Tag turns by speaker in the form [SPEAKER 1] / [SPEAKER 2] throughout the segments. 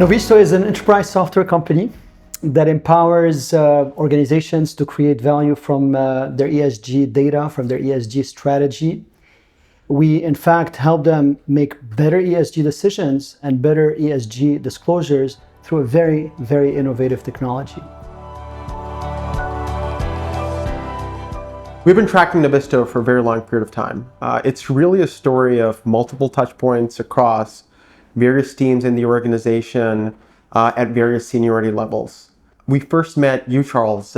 [SPEAKER 1] Novisto is an enterprise software company that empowers organizations to create value from their ESG data, from their ESG strategy. We, in fact, help them make better ESG decisions and better ESG disclosures through a very, very innovative technology.
[SPEAKER 2] We've been tracking Novisto for a very long period of time. It's really a story of multiple touch points across various teams in the organization at various seniority levels. We first met you, Charles,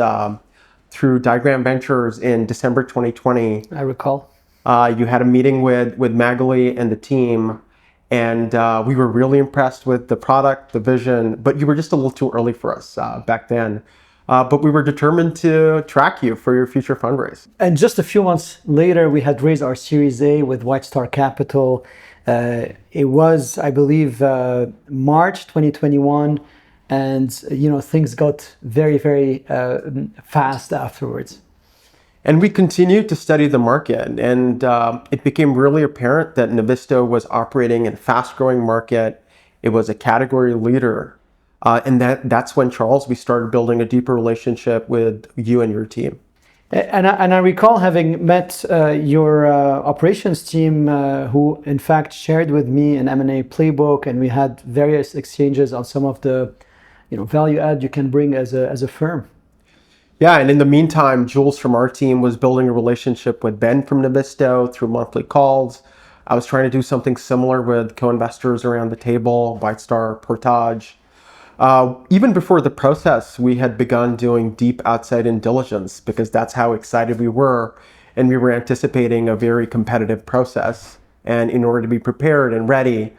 [SPEAKER 2] through Diagram Ventures in December 2020.
[SPEAKER 1] I recall.
[SPEAKER 2] You had a meeting with Magali and the team, and we were really impressed with the product, the vision, but you were just a little too early for us back then. But we were determined to track you for your future fundraise.
[SPEAKER 1] And just a few months later, we had raised our Series A with White Star Capital. It was, I believe, March 2021, and things got very, very fast afterwards.
[SPEAKER 2] And we continued to study the market, and it became really apparent that Novisto was operating in a fast-growing market. It was a category leader. And that's when, Charles, we started building a deeper relationship with you and your team.
[SPEAKER 1] And I recall having met your operations team, who in fact shared with me an M&A playbook, and we had various exchanges on some of the value add you can bring as a firm.
[SPEAKER 2] Yeah, and in the meantime, Jules from our team was building a relationship with Ben from Novisto through monthly calls. I was trying to do something similar with co-investors around the table, White Star, Portage. Even before the process, we had begun doing deep outside-in diligence because that's how excited we were, and we were anticipating a very competitive process. And in order to be prepared and ready,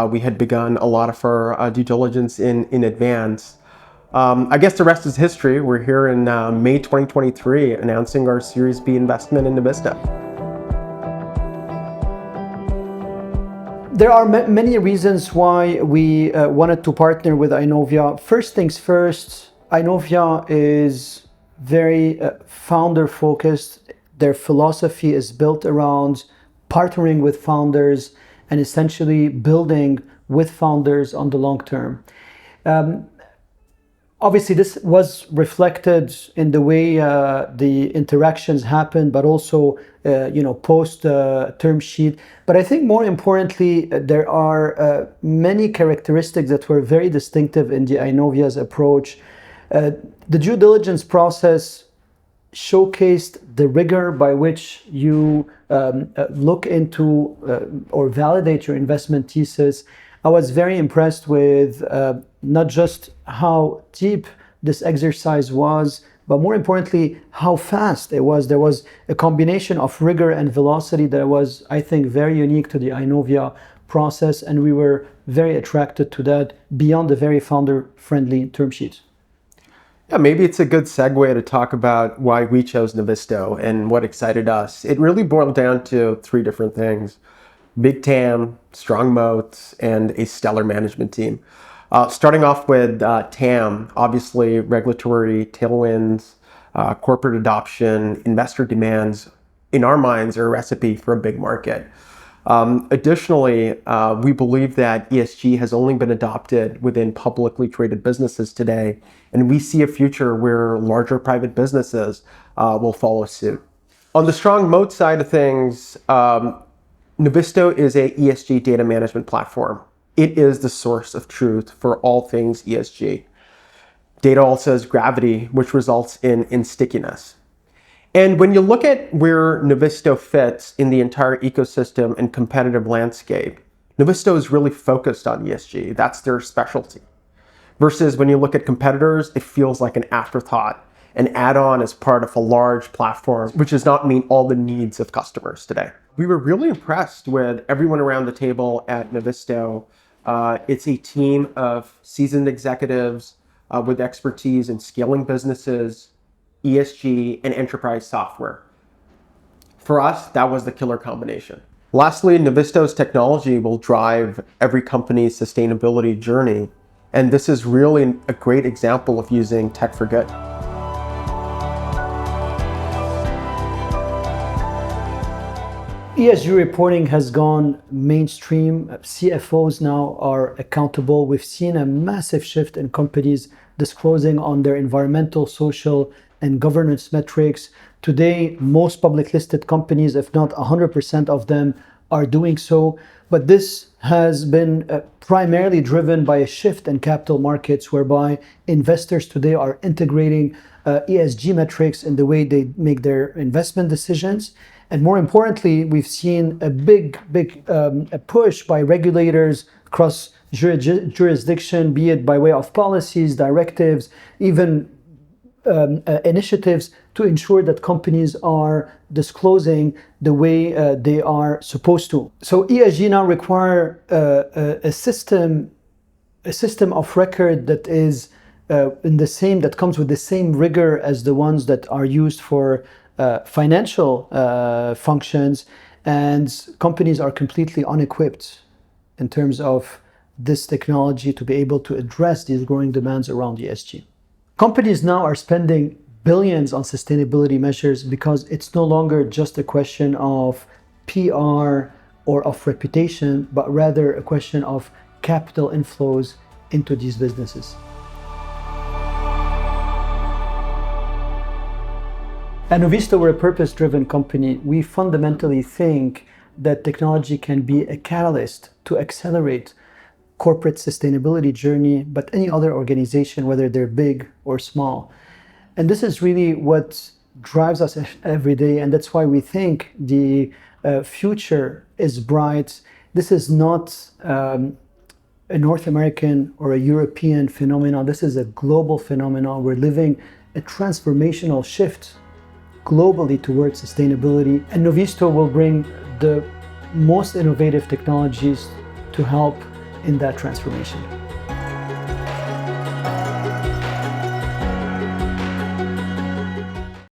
[SPEAKER 2] we had begun a lot of our due diligence in advance. I guess the rest is history. We're here in May 2023 announcing our Series B investment in Novisto.
[SPEAKER 1] There are many reasons why we wanted to partner with Inovia. First things first, Inovia is very founder-focused. Their philosophy is built around partnering with founders and essentially building with founders on the long term. Obviously, this was reflected in the way the interactions happened, but also, post term sheet. But I think more importantly, there are many characteristics that were very distinctive in the Inovia's approach. The due diligence process showcased the rigor by which you look into or validate your investment thesis. I was very impressed with not just how deep this exercise was, but more importantly, how fast it was. There was a combination of rigor and velocity that was, I think, very unique to the Inovia process, and we were very attracted to that beyond the very founder-friendly term sheet.
[SPEAKER 2] Yeah, maybe it's a good segue to talk about why we chose Novisto and what excited us. It really boiled down to three different things: big TAM, strong moats, and a stellar management team. Starting off with TAM, obviously regulatory tailwinds, corporate adoption, investor demands, in our minds, are a recipe for a big market. Additionally, we believe that ESG has only been adopted within publicly traded businesses today, and we see a future where larger private businesses will follow suit. On the strong moat side of things, Novisto is a ESG data management platform. It is the source of truth for all things ESG. Data also has gravity, which results in stickiness. And when you look at where Novisto fits in the entire ecosystem and competitive landscape, Novisto is really focused on ESG. That's their specialty. Versus when you look at competitors, it feels like an afterthought, an add-on as part of a large platform, which does not meet all the needs of customers today. We were really impressed with everyone around the table at Novisto. It's a team of seasoned executives with expertise in scaling businesses, ESG, and enterprise software. For us, that was the killer combination. Lastly, Novisto's technology will drive every company's sustainability journey, and this is really a great example of using tech for good.
[SPEAKER 1] ESG reporting has gone mainstream. CFOs now are accountable. We've seen a massive shift in companies disclosing on their environmental, social, and governance metrics. Today, most public listed companies, if not 100% of them, are doing so. But this has been primarily driven by a shift in capital markets, whereby investors today are integrating ESG metrics in the way they make their investment decisions. And more importantly, we've seen a big a push by regulators across jurisdiction, be it by way of policies, directives, even initiatives to ensure that companies are disclosing the way they are supposed to. So ESG now require a system of record that is that comes with the same rigor as the ones that are used for financial functions, and companies are completely unequipped in terms of this technology to be able to address these growing demands around ESG. Companies now are spending billions on sustainability measures because it's no longer just a question of PR or of reputation, but rather a question of capital inflows into these businesses. At Novisto, we're a purpose-driven company. We fundamentally think that technology can be a catalyst to accelerate corporate sustainability journey, but any other organization, whether they're big or small. And this is really what drives us every day, and that's why we think the future is bright. This is not a North American or a European phenomenon. This is a global phenomenon. We're living a transformational shift globally towards sustainability, and Novisto will bring the most innovative technologies to help in that transformation.